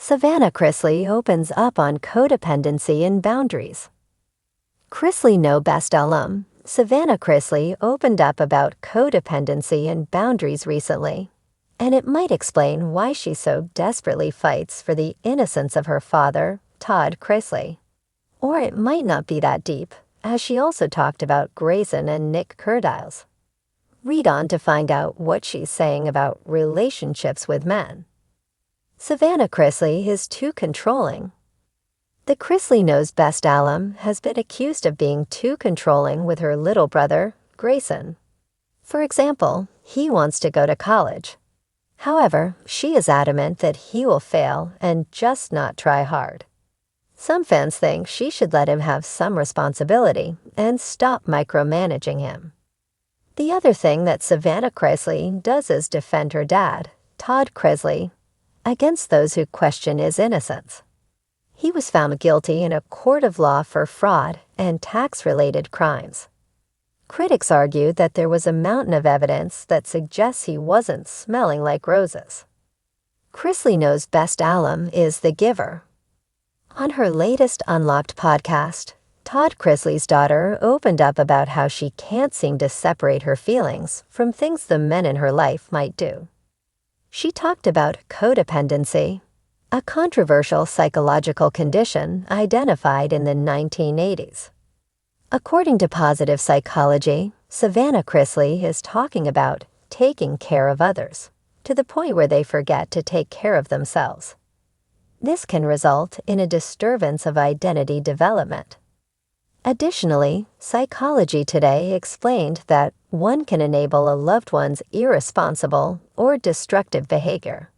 Savannah Chrisley opens up on codependency and boundaries. Chrisley No Best alum, Savannah Chrisley opened up about codependency and boundaries recently, and it might explain why she so desperately fights for the innocence of her father, Todd Chrisley. Or it might not be that deep, as she also talked about Grayson and Nick Curdiles. Read on to find out what she's saying about relationships with men. Savannah Chrisley is too controlling. The Chrisley Knows Best alum has been accused of being too controlling with her little brother, Grayson. For example, he wants to go to college. However, she is adamant that he will fail and just not try hard. Some fans think she should let him have some responsibility and stop micromanaging him. The other thing that Savannah Chrisley does is defend her dad, Todd Chrisley, against those who question his innocence. He was found guilty in a court of law for fraud and tax-related crimes. Critics argue that there was a mountain of evidence that suggests he wasn't smelling like roses. Chrisley Knows Best alum is the giver. On her latest Unlocked podcast, Todd Chrisley's daughter opened up about how she can't seem to separate her feelings from things the men in her life might do. She talked about codependency, a controversial psychological condition identified in the 1980s. According to positive psychology, Savannah Chrisley is talking about taking care of others, to the point where they forget to take care of themselves. This can result in a disturbance of identity development. Additionally, Psychology Today explained that one can enable a loved one's irresponsible or destructive behavior.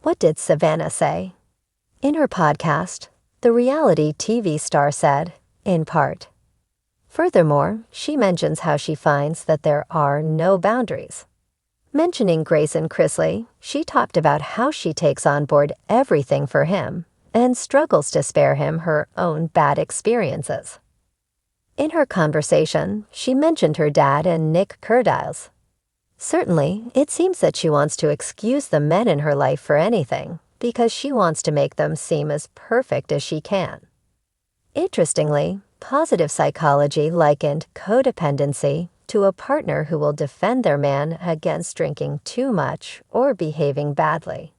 What did Savannah say? In her podcast, the reality TV star said, in part, furthermore, she mentions how she finds that there are no boundaries. Mentioning Grayson Chrisley, she talked about how she takes on board everything for him and struggles to spare him her own bad experiences. In her conversation, she mentioned her dad and Nick Curdiles. Certainly, it seems that she wants to excuse the men in her life for anything because she wants to make them seem as perfect as she can. Interestingly, positive psychology likened codependency to a partner who will defend their man against drinking too much or behaving badly.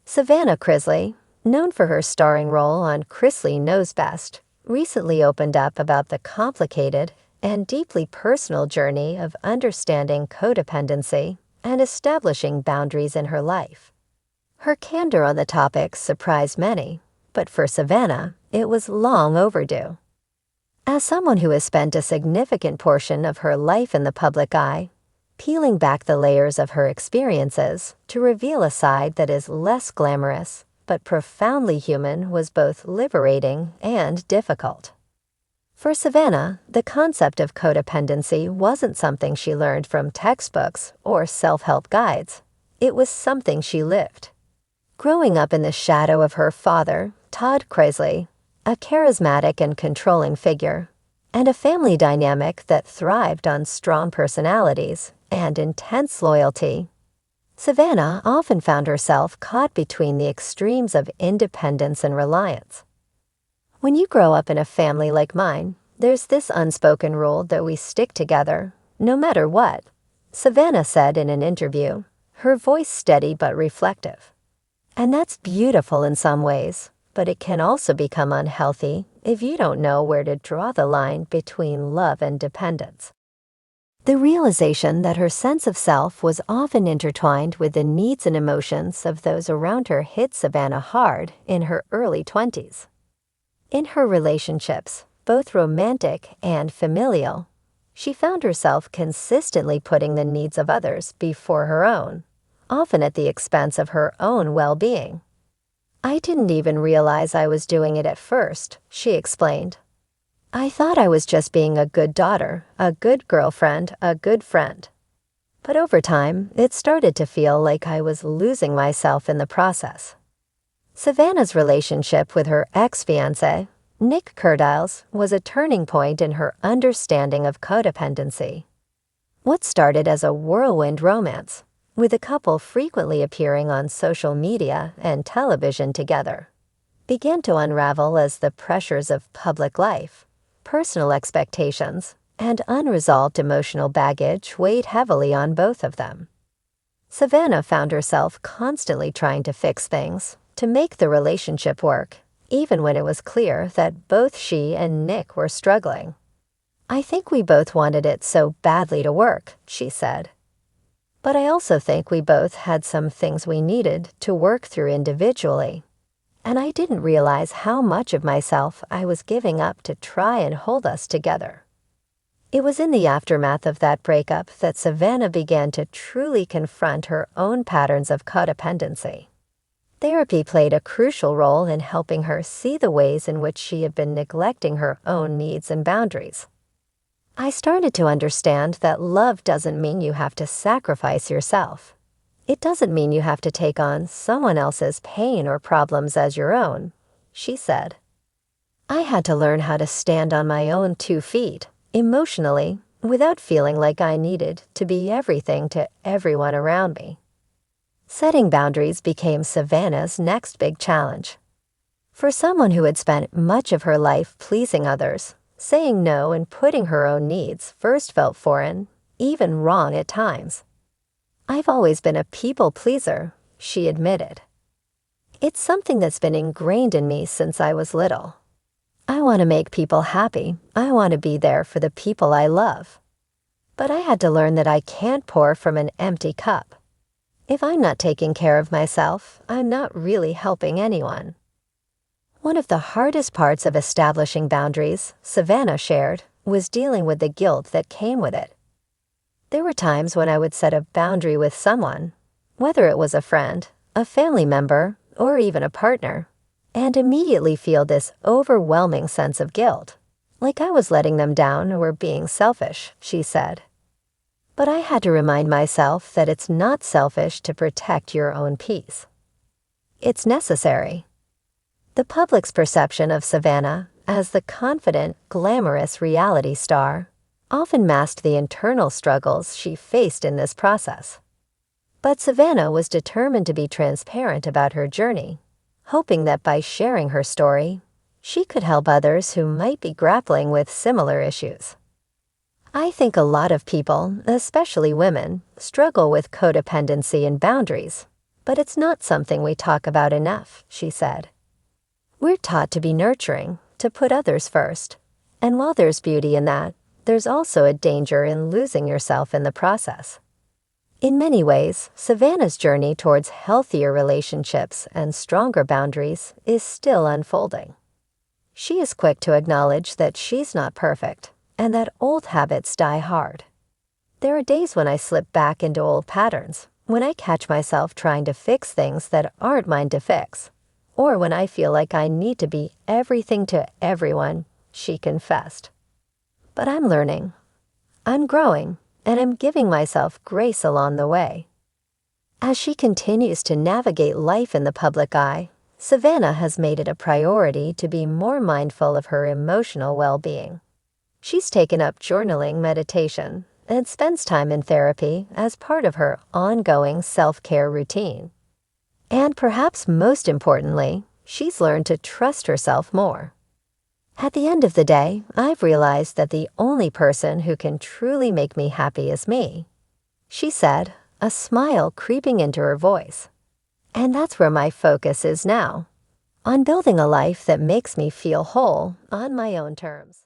Savannah Chrisley, known for her starring role on Chrisley Knows Best, recently opened up about the complicated and deeply personal journey of understanding codependency and establishing boundaries in her life. Her candor on the topic surprised many, but for Savannah, it was long overdue. As someone who has spent a significant portion of her life in the public eye, peeling back the layers of her experiences to reveal a side that is less glamorous but profoundly human was both liberating and difficult. For Savannah, the concept of codependency wasn't something she learned from textbooks or self-help guides. It was something she lived. Growing up in the shadow of her father, Todd Chrisley, a charismatic and controlling figure, and a family dynamic that thrived on strong personalities and intense loyalty, Savannah often found herself caught between the extremes of independence and reliance. When you grow up in a family like mine, there's this unspoken rule that we stick together, no matter what, Savannah said in an interview, her voice steady but reflective. And that's beautiful in some ways, but it can also become unhealthy if you don't know where to draw the line between love and dependence. The realization that her sense of self was often intertwined with the needs and emotions of those around her hit Savannah hard in her early 20s. In her relationships, both romantic and familial, she found herself consistently putting the needs of others before her own, often at the expense of her own well-being. I didn't even realize I was doing it at first, she explained. I thought I was just being a good daughter, a good girlfriend, a good friend. But over time, it started to feel like I was losing myself in the process. Savannah's relationship with her ex-fiancé, Nick Curdiles, was a turning point in her understanding of codependency. What started as a whirlwind romance with the couple frequently appearing on social media and television together, began to unravel as the pressures of public life, personal expectations, and unresolved emotional baggage weighed heavily on both of them. Savannah found herself constantly trying to fix things, to make the relationship work, even when it was clear that both she and Nick were struggling. "I think we both wanted it so badly to work," she said. "But I also think we both had some things we needed to work through individually. And I didn't realize how much of myself I was giving up to try and hold us together." It was in the aftermath of that breakup that Savannah began to truly confront her own patterns of codependency. Therapy played a crucial role in helping her see the ways in which she had been neglecting her own needs and boundaries. "I started to understand that love doesn't mean you have to sacrifice yourself. It doesn't mean you have to take on someone else's pain or problems as your own," she said. "I had to learn how to stand on my own 2 feet, emotionally, without feeling like I needed to be everything to everyone around me." Setting boundaries became Savannah's next big challenge. For someone who had spent much of her life pleasing others, saying no and putting her own needs first felt foreign, even wrong at times. "I've always been a people pleaser," she admitted. "It's something that's been ingrained in me since I was little. I want to make people happy. I want to be there for the people I love. But I had to learn that I can't pour from an empty cup. If I'm not taking care of myself, I'm not really helping anyone." One of the hardest parts of establishing boundaries, Savannah shared, was dealing with the guilt that came with it. "There were times when I would set a boundary with someone, whether it was a friend, a family member, or even a partner, and immediately feel this overwhelming sense of guilt, like I was letting them down or being selfish," she said. "But I had to remind myself that it's not selfish to protect your own peace. It's necessary." The public's perception of Savannah as the confident, glamorous reality star often masked the internal struggles she faced in this process. But Savannah was determined to be transparent about her journey, hoping that by sharing her story, she could help others who might be grappling with similar issues. "I think a lot of people, especially women, struggle with codependency and boundaries, but it's not something we talk about enough," she said. "We're taught to be nurturing, to put others first, and while there's beauty in that, there's also a danger in losing yourself in the process." In many ways, Savannah's journey towards healthier relationships and stronger boundaries is still unfolding. She is quick to acknowledge that she's not perfect and that old habits die hard. "There are days when I slip back into old patterns, when I catch myself trying to fix things that aren't mine to fix, or when I feel like I need to be everything to everyone," she confessed. "But I'm learning. I'm growing, and I'm giving myself grace along the way." As she continues to navigate life in the public eye, Savannah has made it a priority to be more mindful of her emotional well-being. She's taken up journaling meditation and spends time in therapy as part of her ongoing self-care routine. And perhaps most importantly, she's learned to trust herself more. "At the end of the day, I've realized that the only person who can truly make me happy is me," she said, a smile creeping into her voice. "And that's where my focus is now, on building a life that makes me feel whole on my own terms."